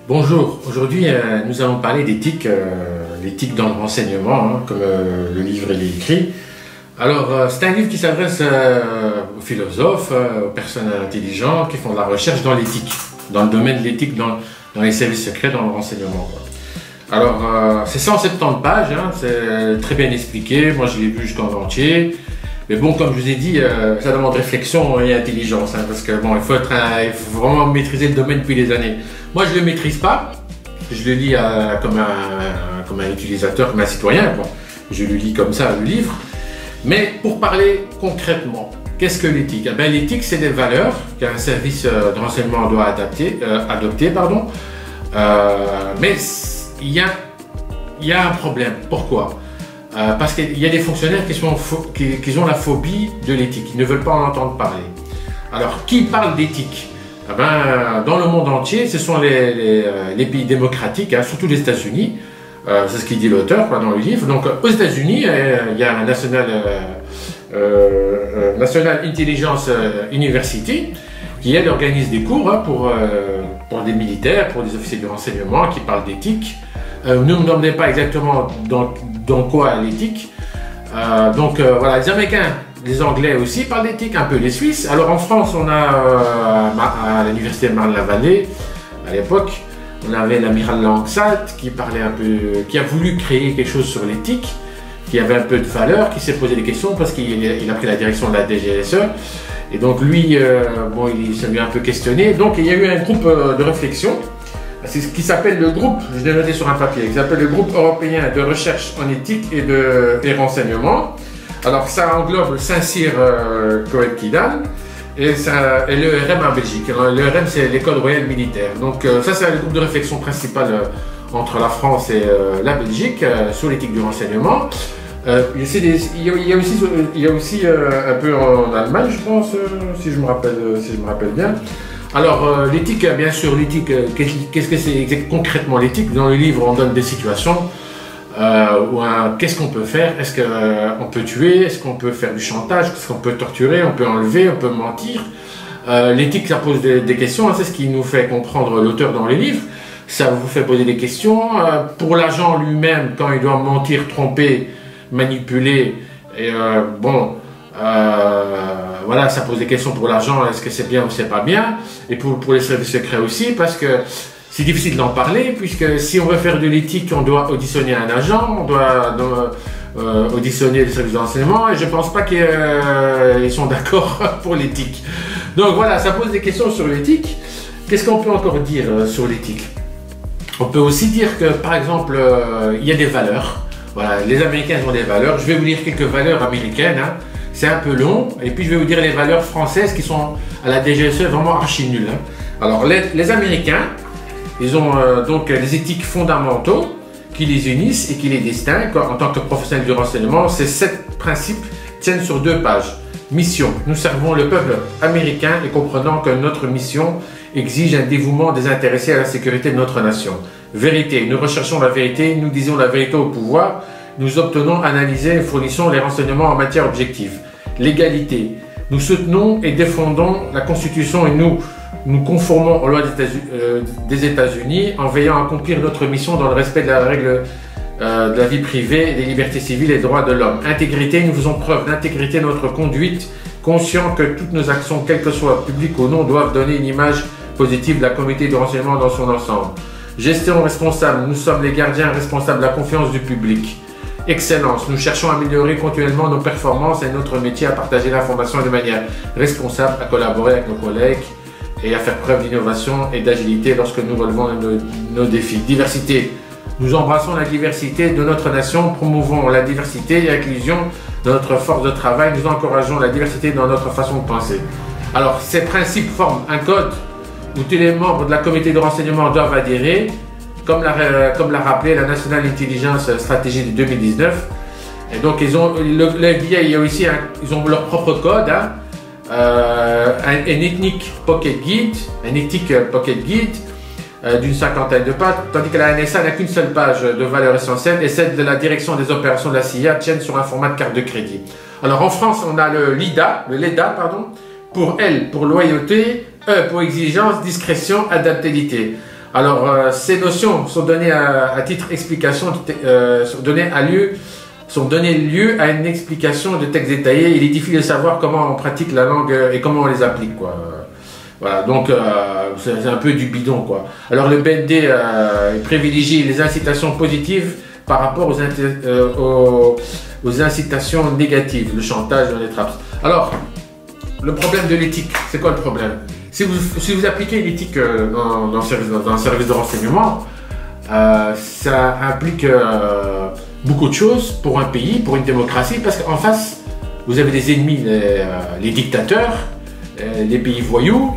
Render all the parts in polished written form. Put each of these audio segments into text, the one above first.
Bonjour, aujourd'hui nous allons parler d'éthique, l'éthique dans le renseignement, hein, comme le livre est écrit. Alors c'est un livre qui s'adresse aux philosophes, aux personnes intelligentes qui font de la recherche dans l'éthique, dans le domaine de l'éthique, dans les services secrets, dans le renseignement, quoi. Alors c'est 170 pages, hein, c'est très bien expliqué, moi je l'ai lu jusqu'en entier. Mais bon, comme je vous ai dit, ça demande réflexion et intelligence, hein, parce que bon, il faut vraiment maîtriser le domaine depuis des années. Moi, je ne le maîtrise pas, je le lis comme un utilisateur, comme un citoyen, bon. Je le lis comme ça, le livre. Mais pour parler concrètement, qu'est-ce que l'éthique? Eh bien, l'éthique, c'est des valeurs qu'un service de renseignement doit adopter. Mais il y a un problème. Pourquoi? Parce qu'il y a des fonctionnaires qui ont la phobie de l'éthique, ils ne veulent pas en entendre parler. Alors, qui parle d'éthique? Eh ben, dans le monde entier, ce sont les pays démocratiques, hein, surtout les États-Unis, c'est ce qu'il dit l'auteur dans le livre. Donc, aux États-Unis, il y a la National Intelligence University, qui elle organise des cours, hein, pour des militaires, pour des officiers du renseignement qui parlent d'éthique. Ne me demandez pas exactement dans quoi l'éthique. Voilà, les Américains, les Anglais aussi parlent d'éthique, un peu les Suisses. Alors en France, on a à l'université de Marne-la-Vallée, à l'époque, on avait l'amiral Langsat qui parlait un peu, qui a voulu créer quelque chose sur l'éthique, qui avait un peu de valeur, qui s'est posé des questions parce qu'il a pris la direction de la DGSE. Et donc lui, bon, il s'est un peu questionné. Donc il y a eu un groupe de réflexion. C'est ce qui s'appelle le groupe, je l'ai noté sur un papier, qui s'appelle le groupe européen de recherche en éthique et renseignement. Alors ça englobe Saint-Cyr, Coët-Quidam et l'ERM en Belgique. L'ERM, c'est l'école royale militaire. Donc ça, c'est le groupe de réflexion principal entre la France et la Belgique sur l'éthique du renseignement. Il y a aussi un peu en Allemagne, je pense, si je me rappelle bien. Alors, l'éthique, bien sûr, l'éthique, qu'est-ce que c'est concrètement l'éthique? Dans le livre, on donne des situations qu'est-ce qu'on peut faire? Est-ce qu'on peut tuer? Est-ce qu'on peut faire du chantage? Est-ce qu'on peut torturer? On peut enlever? On peut mentir? L'éthique, ça pose des questions, hein, c'est ce qui nous fait comprendre l'auteur dans les livres. Ça vous fait poser des questions. Pour l'agent lui-même, quand il doit mentir, tromper, manipuler, et voilà, ça pose des questions pour l'argent, est-ce que c'est bien ou c'est pas bien, et pour les services secrets aussi, parce que c'est difficile d'en parler, puisque si on veut faire de l'éthique, on doit auditionner un agent, on doit auditionner les services de renseignement, et je pense pas qu'ils sont d'accord pour l'éthique. Donc voilà, ça pose des questions sur l'éthique. Qu'est-ce qu'on peut encore dire sur l'éthique? On peut aussi dire que, par exemple, il y a des valeurs. Voilà, les Américains ont des valeurs. Je vais vous lire quelques valeurs américaines, hein. C'est un peu long, et puis je vais vous dire les valeurs françaises qui sont à la DGSE vraiment archi nulles, hein. Alors les Américains, ils ont donc des éthiques fondamentaux qui les unissent et qui les distinguent en tant que professionnels du renseignement. Ces 7 principes tiennent sur 2 pages. Mission, nous servons le peuple américain et comprenons que notre mission exige un dévouement désintéressé à la sécurité de notre nation. Vérité, nous recherchons la vérité, nous disons la vérité au pouvoir. Nous obtenons, analysons et fournissons les renseignements en matière objective. L'égalité. Nous soutenons et défendons la Constitution et nous conformons aux lois des États-Unis en veillant à accomplir notre mission dans le respect de la règle de la vie privée, des libertés civiles et des droits de l'homme. Intégrité. Nous faisons preuve d'intégrité de notre conduite, conscients que toutes nos actions, quelles que soient publiques ou non, doivent donner une image positive de la communauté de renseignement dans son ensemble. Gestion responsable. Nous sommes les gardiens responsables de la confiance du public. Excellence, nous cherchons à améliorer continuellement nos performances et notre métier, à partager l'information de manière responsable, à collaborer avec nos collègues et à faire preuve d'innovation et d'agilité lorsque nous relevons nos défis. Diversité, nous embrassons la diversité de notre nation, promouvons la diversité et l'inclusion de notre force de travail, nous encourageons la diversité dans notre façon de penser. Alors, ces principes forment un code où tous les membres de la communauté de renseignement doivent adhérer, comme l'a rappelé la National Intelligence Strategy de 2019. Et donc, ils ont ils ont leur propre code, hein, un Ethnic Pocket Guide, d'une 50aine de pages, tandis que la NSA n'a qu'une seule page de valeurs essentielles et celle de la direction des opérations de la CIA tiennent sur un format de carte de crédit. Alors en France, on a le LEDA, pour L pour loyauté, E pour exigence, discrétion, adaptabilité. Alors, ces notions sont données à titre explication, sont données lieu à une explication de texte détaillé. Il est difficile de savoir comment on pratique la langue et comment on les applique, quoi. Voilà, donc c'est un peu du bidon, quoi. Alors le BND privilégie les incitations positives par rapport aux incitations négatives, le chantage, les trappes. Alors, le problème de l'éthique, c'est quoi le problème? Si vous appliquez l'éthique dans un service de renseignement, ça implique beaucoup de choses pour un pays, pour une démocratie, parce qu'en face, vous avez des ennemis, les dictateurs, les pays voyous.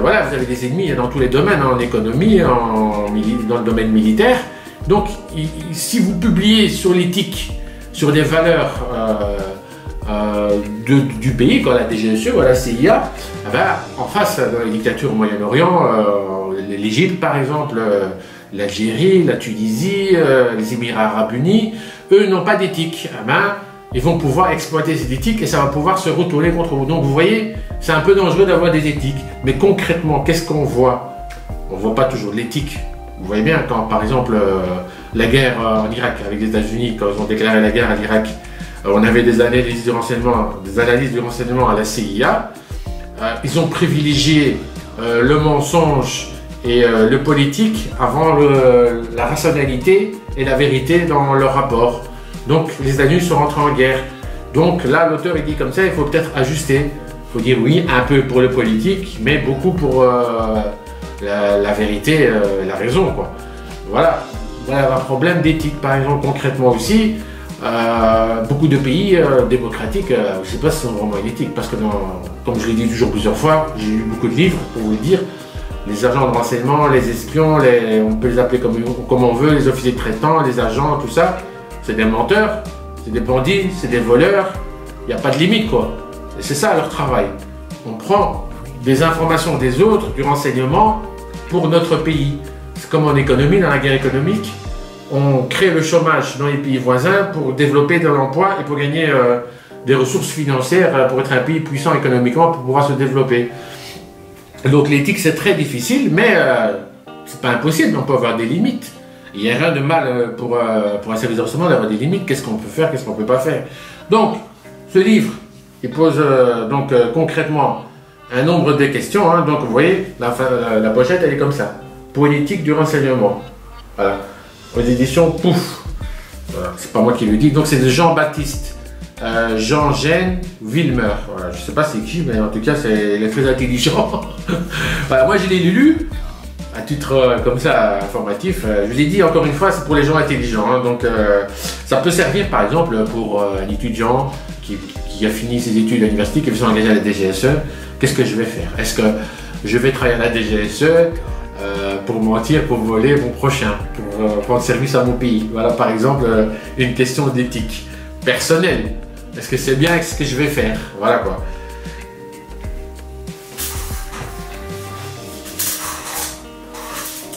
Voilà, vous avez des ennemis dans tous les domaines, en économie, dans le domaine militaire. Donc, si vous publiez sur l'éthique, sur des valeurs du pays, comme la DGSE ou la CIA, eh ben, en face, dans les dictatures au Moyen-Orient, l'Égypte par exemple, l'Algérie, la Tunisie, les Émirats Arabes Unis, eux n'ont pas d'éthique. Eh ben, ils vont pouvoir exploiter cette éthique et ça va pouvoir se retourner contre vous. Donc vous voyez, c'est un peu dangereux d'avoir des éthiques. Mais concrètement, qu'est-ce qu'on voit? On ne voit pas toujours de l'éthique. Vous voyez bien, quand par exemple la guerre en Irak avec les États-Unis, quand ils ont déclaré la guerre à l'Irak, on avait des analyses du renseignement à la CIA. Ils ont privilégié le mensonge et le politique avant la rationalité et la vérité dans leur rapport. Donc les États-Unis sont rentrés en guerre. Donc là, l'auteur il dit comme ça, il faut peut-être ajuster. Il faut dire oui, un peu pour le politique, mais beaucoup pour la vérité, la raison, quoi. Voilà. Voilà un problème d'éthique, par exemple, concrètement aussi. Beaucoup de pays démocratiques, je ne sais pas si sont vraiment éthiques, parce que comme je l'ai dit toujours plusieurs fois, j'ai lu beaucoup de livres pour vous le dire. Les agents de renseignement, les espions, on peut les appeler comme on veut, les officiers traitants, les agents, tout ça, c'est des menteurs, c'est des bandits, c'est des voleurs. Il n'y a pas de limite, quoi. Et c'est ça leur travail. On prend des informations des autres, du renseignement, pour notre pays. C'est comme en économie, dans la guerre économique. On crée le chômage dans les pays voisins pour développer de l'emploi et pour gagner des ressources financières pour être un pays puissant économiquement pour pouvoir se développer. Donc l'éthique c'est très difficile, mais c'est pas impossible, on peut avoir des limites. Il n'y a rien de mal pour un service de renseignement d'avoir des limites, qu'est-ce qu'on peut faire, qu'est-ce qu'on ne peut pas faire. Donc ce livre, il pose concrètement un nombre de questions, hein. Donc vous voyez, la pochette elle est comme ça. Politique du renseignement. Voilà. Aux éditions Pouf. Voilà. C'est pas moi qui le dis. Donc c'est de Jean-Baptiste Jean-Gène Wilmer. Voilà. Je sais pas c'est qui, mais en tout cas il est très intelligent. Voilà, moi je l'ai lu à titre comme ça informatif. Je l'ai dit encore une fois, c'est pour les gens intelligents. Hein. Donc ça peut servir par exemple pour un étudiant qui a fini ses études à l'université, qui veut s'engager à la DGSE. Qu'est-ce que je vais faire? Est-ce que je vais travailler à la DGSE pour mentir, pour voler mon prochain, pour rendre service à mon pays? Voilà par exemple une question d'éthique personnelle. Est-ce que c'est bien ce que je vais faire? Voilà quoi.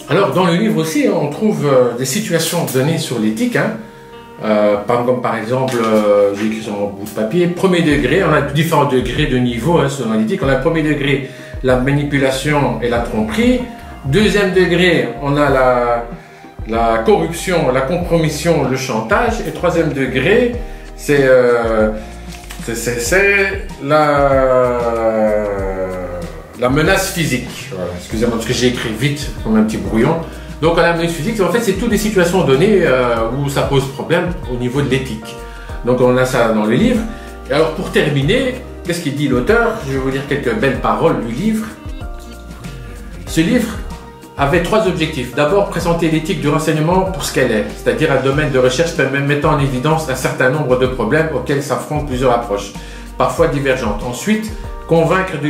Alors dans le livre aussi on trouve des situations données sur l'éthique, hein. Comme par exemple, j'ai écrit sur mon bout de papier, premier degré, on a différents degrés de niveau hein, selon l'éthique. On a le premier degré, la manipulation et la tromperie. Deuxième degré, on a la corruption, la compromission, le chantage. Et troisième degré, c'est la menace physique. Voilà, excusez-moi parce que j'ai écrit vite comme un petit brouillon. Donc la menace physique, en fait, c'est toutes des situations données où ça pose problème au niveau de l'éthique. Donc on a ça dans le livre. Et alors pour terminer, qu'est-ce qu'il dit l'auteur? Je vais vous lire quelques belles paroles du livre. Ce livre avait trois objectifs. D'abord, présenter l'éthique du renseignement pour ce qu'elle est, c'est-à-dire un domaine de recherche mettant en évidence un certain nombre de problèmes auxquels s'affrontent plusieurs approches, parfois divergentes. Ensuite, convaincre de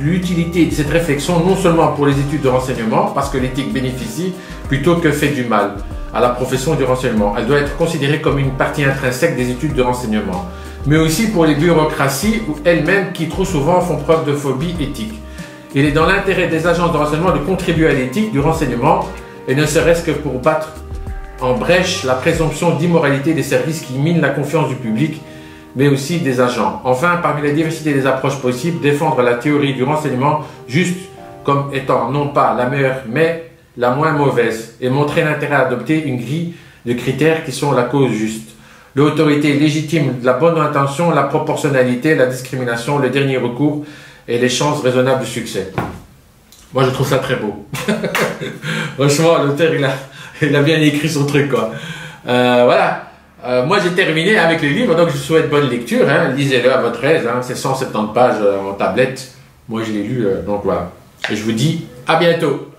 l'utilité de cette réflexion non seulement pour les études de renseignement, parce que l'éthique bénéficie plutôt que fait du mal à la profession du renseignement. Elle doit être considérée comme une partie intrinsèque des études de renseignement, mais aussi pour les bureaucraties ou elles-mêmes qui trop souvent font preuve de phobie éthique. Il est dans l'intérêt des agences de renseignement de contribuer à l'éthique du renseignement, et ne serait-ce que pour battre en brèche la présomption d'immoralité des services qui mine la confiance du public, mais aussi des agents. Enfin, parmi la diversité des approches possibles, défendre la théorie du renseignement juste comme étant non pas la meilleure, mais la moins mauvaise et montrer l'intérêt à adopter une grille de critères qui sont la cause juste. L'autorité légitime de la bonne intention, la proportionnalité, la discrimination, le dernier recours et les chances raisonnables de succès. Moi, je trouve ça très beau. Franchement, l'auteur, il a bien écrit son truc, quoi. Voilà. Moi, j'ai terminé avec le livre, donc je vous souhaite bonne lecture. Hein. Lisez-le à votre aise. Hein. C'est 170 pages en tablette. Moi, je l'ai lu, donc voilà. Et je vous dis à bientôt.